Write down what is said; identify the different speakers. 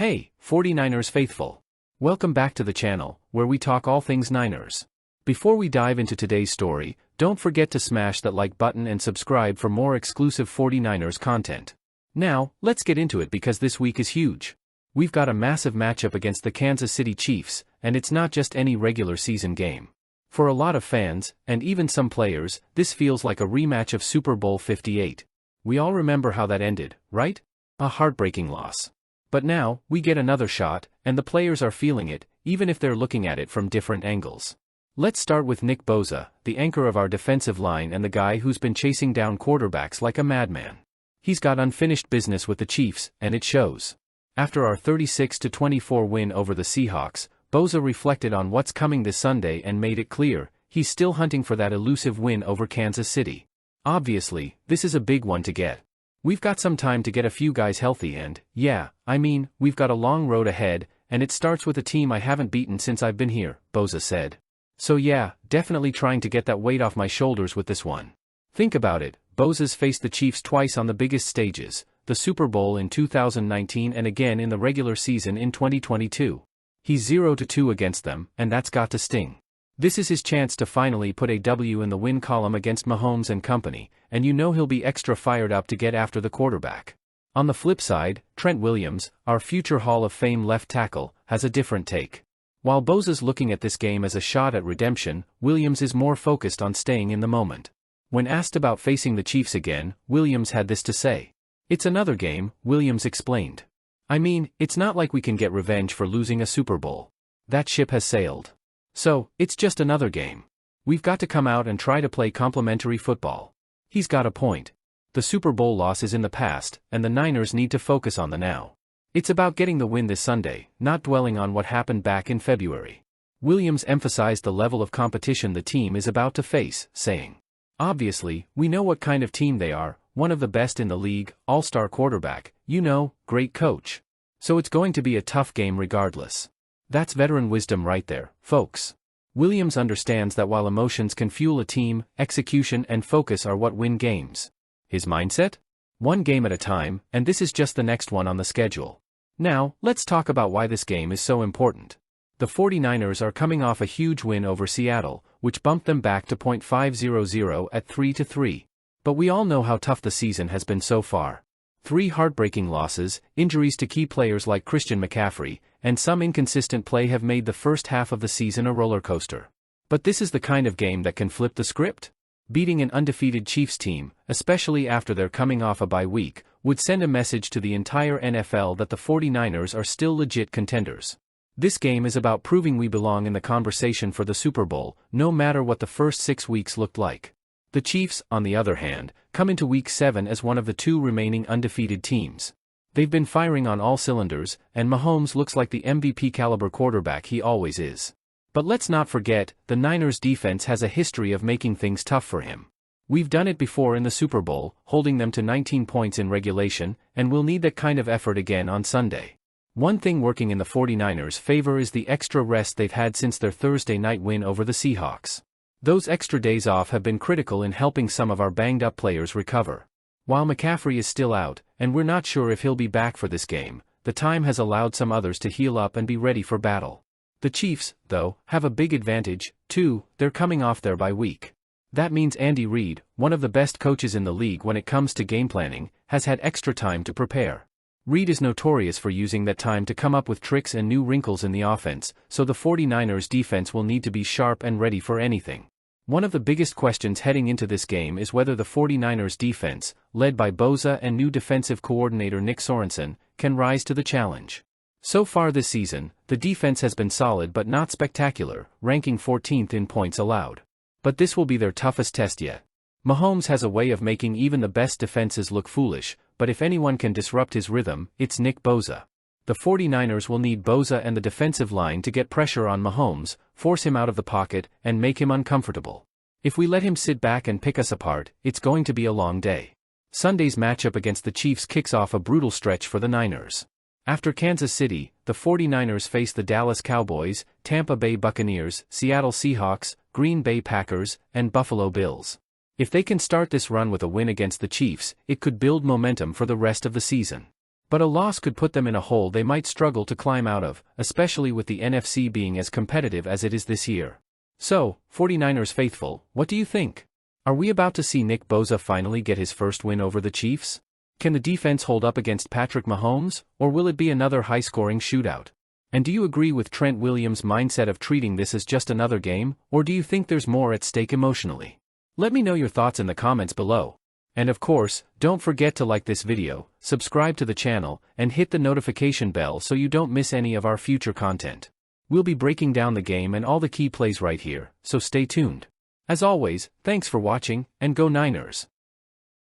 Speaker 1: Hey, 49ers faithful. Welcome back to the channel, where we talk all things Niners. Before we dive into today's story, don't forget to smash that like button and subscribe for more exclusive 49ers content. Now, let's get into it because this week is huge. We've got a massive matchup against the Kansas City Chiefs, and it's not just any regular season game. For a lot of fans, and even some players, this feels like a rematch of Super Bowl 58. We all remember how that ended, right? A heartbreaking loss. But now, we get another shot, and the players are feeling it, even if they're looking at it from different angles. Let's start with Nick Bosa, the anchor of our defensive line and the guy who's been chasing down quarterbacks like a madman. He's got unfinished business with the Chiefs, and it shows. After our 36-24 win over the Seahawks, Bosa reflected on what's coming this Sunday and made it clear, he's still hunting for that elusive win over Kansas City. Obviously, this is a big one to get. We've got some time to get a few guys healthy and, we've got a long road ahead, and it starts with a team I haven't beaten since I've been here, Bosa said. So definitely trying to get that weight off my shoulders with this one. Think about it, Bosa's faced the Chiefs twice on the biggest stages, the Super Bowl in 2019 and again in the regular season in 2022. He's 0-2 against them, and that's got to sting. This is his chance to finally put a W in the win column against Mahomes and company, and you know he'll be extra fired up to get after the quarterback. On the flip side, Trent Williams, our future Hall of Fame left tackle, has a different take. While Bosa's looking at this game as a shot at redemption, Williams is more focused on staying in the moment. When asked about facing the Chiefs again, Williams had this to say. "It's another game," Williams explained. "I mean, it's not like we can get revenge for losing a Super Bowl. That ship has sailed. So, it's just another game. We've got to come out and try to play complementary football." He's got a point. The Super Bowl loss is in the past, and the Niners need to focus on the now. It's about getting the win this Sunday, not dwelling on what happened back in February. Williams emphasized the level of competition the team is about to face, saying, "Obviously, we know what kind of team they are, one of the best in the league, all-star quarterback, great coach. So it's going to be a tough game regardless." That's veteran wisdom right there, folks. Williams understands that while emotions can fuel a team, execution and focus are what win games. His mindset? One game at a time, and this is just the next one on the schedule. Now, let's talk about why this game is so important. The 49ers are coming off a huge win over Seattle, which bumped them back to .500 at 3-3. But we all know how tough the season has been so far. 3 heartbreaking losses, injuries to key players like Christian McCaffrey, and some inconsistent play have made the first half of the season a roller coaster. But this is the kind of game that can flip the script. Beating an undefeated Chiefs team, especially after they're coming off a bye week, would send a message to the entire NFL that the 49ers are still legit contenders. This game is about proving we belong in the conversation for the Super Bowl, no matter what the first 6 weeks looked like. The Chiefs, on the other hand, come into Week 7 as one of the 2 remaining undefeated teams. They've been firing on all cylinders, and Mahomes looks like the MVP-caliber quarterback he always is. But let's not forget, the Niners' defense has a history of making things tough for him. We've done it before in the Super Bowl, holding them to 19 points in regulation, and we'll need that kind of effort again on Sunday. One thing working in the 49ers' favor is the extra rest they've had since their Thursday night win over the Seahawks. Those extra days off have been critical in helping some of our banged-up players recover. While McCaffrey is still out, and we're not sure if he'll be back for this game, the time has allowed some others to heal up and be ready for battle. The Chiefs, though, have a big advantage, too. They're coming off their bye week. That means Andy Reid, one of the best coaches in the league when it comes to game planning, has had extra time to prepare. Reid is notorious for using that time to come up with tricks and new wrinkles in the offense, so the 49ers defense will need to be sharp and ready for anything. One of the biggest questions heading into this game is whether the 49ers defense, led by Bosa and new defensive coordinator Nick Sorensen, can rise to the challenge. So far this season, the defense has been solid but not spectacular, ranking 14th in points allowed. But this will be their toughest test yet. Mahomes has a way of making even the best defenses look foolish, but if anyone can disrupt his rhythm, it's Nick Bosa. The 49ers will need Bosa and the defensive line to get pressure on Mahomes, force him out of the pocket, and make him uncomfortable. If we let him sit back and pick us apart, it's going to be a long day. Sunday's matchup against the Chiefs kicks off a brutal stretch for the Niners. After Kansas City, the 49ers face the Dallas Cowboys, Tampa Bay Buccaneers, Seattle Seahawks, Green Bay Packers, and Buffalo Bills. If they can start this run with a win against the Chiefs, it could build momentum for the rest of the season. But a loss could put them in a hole they might struggle to climb out of, especially with the NFC being as competitive as it is this year. So, 49ers faithful, what do you think? Are we about to see Nick Bosa finally get his first win over the Chiefs? Can the defense hold up against Patrick Mahomes, or will it be another high-scoring shootout? And do you agree with Trent Williams' mindset of treating this as just another game, or do you think there's more at stake emotionally? Let me know your thoughts in the comments below. And of course, don't forget to like this video, subscribe to the channel, and hit the notification bell so you don't miss any of our future content. We'll be breaking down the game and all the key plays right here, so stay tuned. As always, thanks for watching, and go Niners!